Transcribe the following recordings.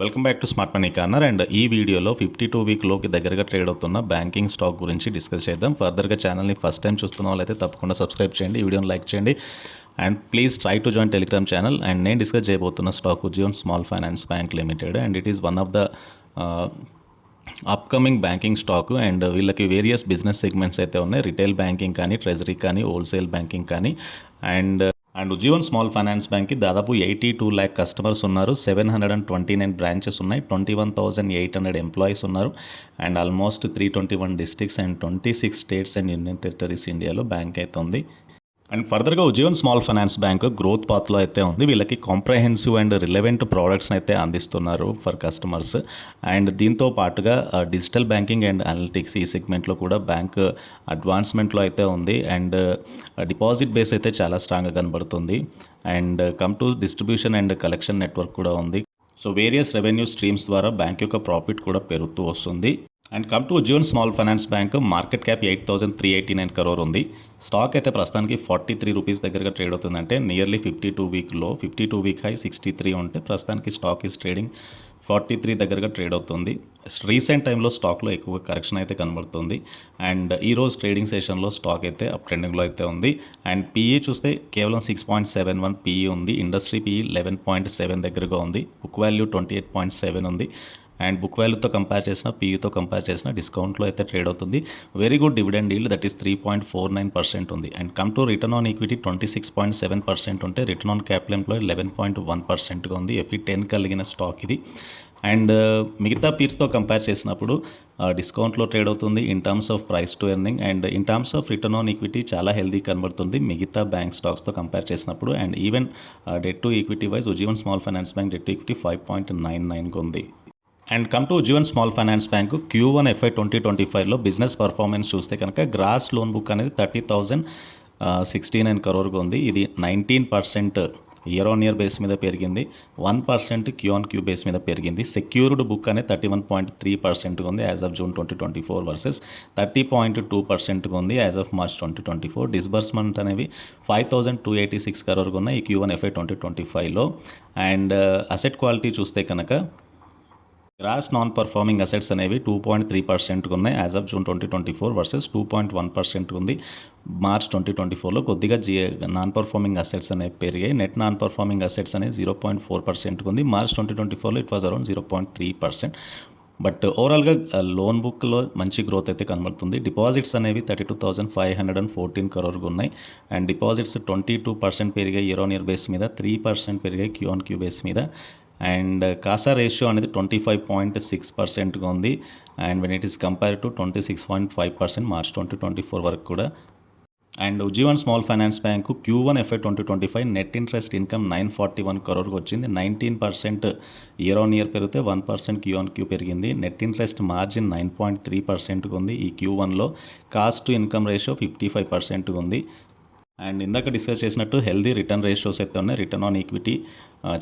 Welcome back to smart money corner. And ఈ వీడియోలో 52 week లోకి దగ్గరగా ట్రేడ్ అవుతున్న బ్యాంకింగ్ స్టాక్ గురించి డిస్కస్ చేద్దాం. ఫర్దర్గా ఛానల్ని ఫస్ట్ టైం చూస్తున్న వాళ్ళైతే తప్పకుండా సబ్స్క్రైబ్ చేయండి, ఈ వీడియోని లైక్ చేయండి and please try to join Telegram channel. And నేను డిస్కస్ చేయబోతున్న stock Ujjivan small finance bank limited and it is one of the upcoming banking stock. And వీళ్ళకి వేరియస్ బిజినెస్ సెగ్మెంట్స్ అయితే ఉన్నాయి, రిటైల్ బ్యాంకింగ్ కానీ, ట్రెజరీ కానీ, wholesale banking కానీ. And Ujjivan small finance బ్యాంక్కి దాదాపు 82 lakh కస్టమర్స్ ఉన్నారు, 729 బ్రాంచెస్ ఉన్నాయి, 21,800 ఎంప్లాయీస్ ఉన్నారు and almost 321 districts and 26 states and union territories ఇండియాలో బ్యాంక్ అయితే ఉంది. అండ్ ఫర్దర్గా Ujjivan small finance bank growth పాత్లో అయితే ఉంది. వీళ్ళకి కాంప్రహెన్సివ్ అండ్ రిలవెంట్ ప్రోడక్ట్స్ని అయితే అందిస్తున్నారు ఫర్ కస్టమర్స్. అండ్ దీంతో పాటుగా డిజిటల్ బ్యాంకింగ్ అండ్ అనలిటిక్స్ ఈ సెగ్మెంట్లో కూడా బ్యాంక్ అడ్వాన్స్మెంట్లో అయితే ఉంది. అండ్ డిపాజిట్ బేస్ అయితే చాలా స్ట్రాంగ్గా కనబడుతుంది. And come to distribution and collection network కూడా ఉంది. సో వేరియస్ రెవెన్యూ స్ట్రీమ్స్ ద్వారా బ్యాంక్ యొక్క ప్రాఫిట్ కూడా పెరుగుతూ వస్తుంది. And come to Ujjivan small finance bank market cap 8,389 crore ఉంది. స్టాక్ అయితే ప్రస్తుతానికి 43 రూపీస్ దగ్గరగా ట్రేడ్ అవుతుందంటే నియర్లీ 52 వీక్ లో, 52 వీక్ హై 63 ఉంటే ప్రస్తుతానికి స్టాక్ ఈస్ ట్రేడింగ్ 43 దగ్గరగా ట్రేడ్ అవుతుంది. రీసెంట్ టైంలో స్టాక్లో ఎక్కువ కరెక్షన్ అయితే కనబడుతుంది. అండ్ ఈరోజు ట్రేడింగ్ సెషన్లో స్టాక్ అయితే అప్ ట్రెండింగ్లో అయితే ఉంది. అండ్ పీఈ చూస్తే కేవలం 6.71 పీఈ ఉంది. ఇండస్ట్రీ పీఈ 11.7 దగ్గరగా ఉంది. బుక్ వాల్యూ 28.7 ఉంది. అండ్ బుక్ వాల్యూతో కంపేర్ చేసిన, పీఈతో కంపేర్ చేసిన డిస్కౌంట్లో అయితే ట్రేడ్ అవుతుంది. Very good dividend yield, that is 3.49% ఉంది. And come to return on equity 26.7% ఉంటే రిటర్న్ ఆన్ క్యాపిటల్ ఎంప్లాయ్ 11.1%గా ఉంది. ఎఫ్ఈ 10 కలిగిన స్టాక్ ఇది. అండ్ మిగతా పీర్స్తో కంపేర్ చేసినప్పుడు డిస్కౌంట్లో ట్రేడ్ అవుతుంది in terms of price to earning. And in terms of return on equity చాలా హెల్దీ కనబడుతుంది మిగతా బ్యాంక్ స్టాక్స్తో కంపేర్ చేసినప్పుడు. And even debt to equity wise Ujjivan small finance bank debt to equity 5.99గా ఉంది. And come to Ujjivan small finance bank Q1 FY 2025లో business performance చూస్తే కనుక గ్రాస్ లోన్ బుక్ అనేది 30,069 crore ఉంది. ఇది 19% ఇయర్ ఆన్ ఇయర్ బేస్ మీద పెరిగింది, 1% Q-on-Q బేస్ మీద పెరిగింది. సెక్యూర్డ్ బుక్ అనేది 31.3% ఉంది యాజ్ ఆఫ్ జూన్ 2024 వర్సెస్ 30.2% ఉంది యాజ్ ఆఫ్ మార్చ్ 2024. డిస్బర్స్మెంట్ అనేవి 5,286 crore ఉన్నాయి ఈ Q1 FY 2025లో. అండ్ అసెట్ క్వాలిటీ చూస్తే కనుక గ్రాస్ నాన్ పర్ఫార్మింగ్ అసెట్స్ అనేవి 2.3% ఉన్నాయి యాజ్ ఆఫ్ జూన్ 2024 వర్సెస్ 2.1% ఉంది మార్చ్ 2024లో. కొద్దిగా నాన్ పర్ఫార్మింగ్ అసెట్స్ అనేవి పెరిగాయి. నెట్ నాన్ పర్ఫార్మింగ్ అసెట్స్ అనేది 0.4% ఉంది. మార్చ్ 2024లో ఇట్ వాజ్ అరౌండ్ 0.3%. బట్ ఓవరాల్గా లోన్ బుక్లో మంచి గ్రోత్ అయితే కనబడుతుంది. డిపాజిట్స్ అనేవి 32,514 crore ఉన్నాయి. అండ్ డిపాజిట్స్ 22% పెరిగాయి ఇయర్ ఆన్ ఇయర్ బేస్ మీద, 3% పెరిగాయి Q-on-Q బేస్ మీద. అండ్ కాసా రేషియో అనేది 25.6%గా ఉంది. And when it is compare to 26.5% March 2024 వరకు కూడా. And Ujjivan small finance bank Q1 FY 2025 net interest income 941 crore వచ్చింది. 19% ఇయర్ ఆన్ ఇయర్ పెరిగితే 1% Q-on-Q పెరిగింది. నెట్ ఇంట్రెస్ట్ మార్జిన్ 9.3%గా ఉంది ఈ Q1లో. కాస్ట్ టు ఇన్కమ్ రేషియో 55%గా ఉంది. అండ్ ఇందాక డిస్కస్ చేసినట్టు హెల్దీ రిటర్న్ రేషియోస్ అయితే ఉన్నాయి. రిటర్న్ ఆన్ ఈక్విటీ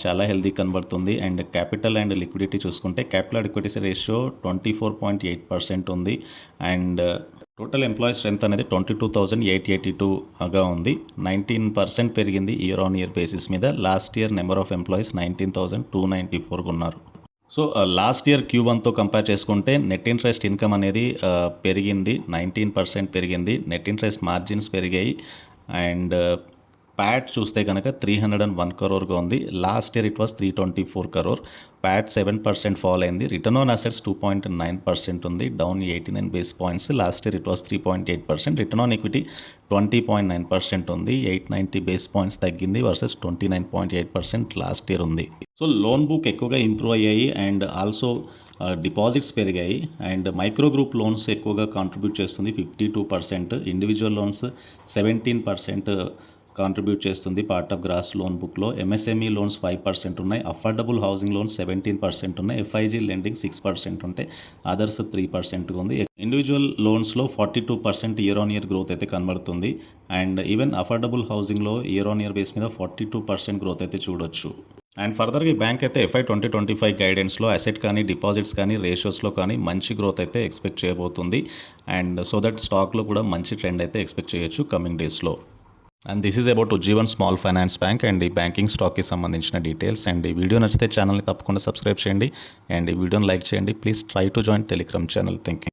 చాలా హెల్దీ కనబడుతుంది. అండ్ క్యాపిటల్ అండ్ లిక్విడిటీ చూసుకుంటే క్యాపిటల్ అడిక్విటీ రేషియో 24.8% ఉంది. అండ్ టోటల్ ఎంప్లాయీ స్ట్రెంత్ అనేది 22,882గా ఉంది. 19% పెరిగింది ఇయర్ ఆన్ ఇయర్ బేసిస్ మీద. Last year number of employees 19,294 ఉన్నారు. సో లాస్ట్ ఇయర్ Q1తో కంపేర్ చేసుకుంటే నెట్ ఇంట్రెస్ట్ ఇన్కమ్ అనేది పెరిగింది, 19% పెరిగింది. నెట్ ఇంట్రెస్ట్ మార్జిన్స్ పెరిగాయి. అండ్ ప్యాట్ చూస్తే కనుక 301 crore ఉంది. Last year it was 324 crore. Pat 7% fall అయింది. రిటర్న్ ఆన్ అసెట్స్ 2.9% ఉంది, down 89 base points. Last year it was 3.8%. Return on equity 20.9% ఉంది, 890 బేస్ పాయింట్స్ తగ్గింది వర్సెస్ 29.8% లాస్ట్ ఇయర్ ఉంది. So loan book ఎక్కువగా improve అయ్యాయి అండ్ ఆల్సో డిపాజిట్స్ పెరిగాయి. And micro group loans ఎక్కువగా contribute చేస్తుంది 52%, ఇండివిజువల్ లోన్స్ 17% కాంట్రిబ్యూట్ చేస్తుంది పార్ట్ ఆఫ్ గ్రాస్ లోన్ బుక్లో. ఎంఎస్ఎంఈ లోన్స్ 5% ఉన్నాయి, అఫోర్డబుల్ హౌసింగ్ లోన్స్ 17% ఉన్నాయి, ఎఫ్ఐజీ లెండింగ్ 6% ఉంటే అదర్స్ 3% ఉంది. ఇండివిజువల్ లోన్స్లో 42% ఇయర్ ఆన్ ఇయర్ గ్రోత్ అయితే కనబడుతుంది. అండ్ ఈవెన్ అఫోర్డబుల్ హౌసింగ్లో ఇయర్ ఆన్ ఇయర్ బేస్ మీద 42% గ్రోత్ అయితే చూడొచ్చు. అండ్ ఫర్దర్గా ఈ బ్యాంక్ అయితే FY 2025 గైడెన్స్లో అసెట్ కానీ, డిపాజిట్స్ కానీ, రేషియోస్లో కానీ మంచి గ్రోత్ అయితే ఎక్స్పెక్ట్ చేయబోతుంది. అండ్ సో దట్ స్టాక్లో కూడా మంచి ట్రెండ్ అయితే ఎక్స్పెక్ట్ చేయొచ్చు కమింగ్ డేస్లో. And this is about Ujjivan small finance bank and ఈ బ్యాంకింగ్ స్టాక్కి సంబంధించిన డీటెయిల్స్. అండ్ ఈ వీడియో నచ్చితే ఛానల్ని తప్పకుండా సబ్స్క్రైబ్ చేయండి అండ్ ఈ వీడియోని లైక్ చేయండి. Please try to join Telegram channel. Thank you.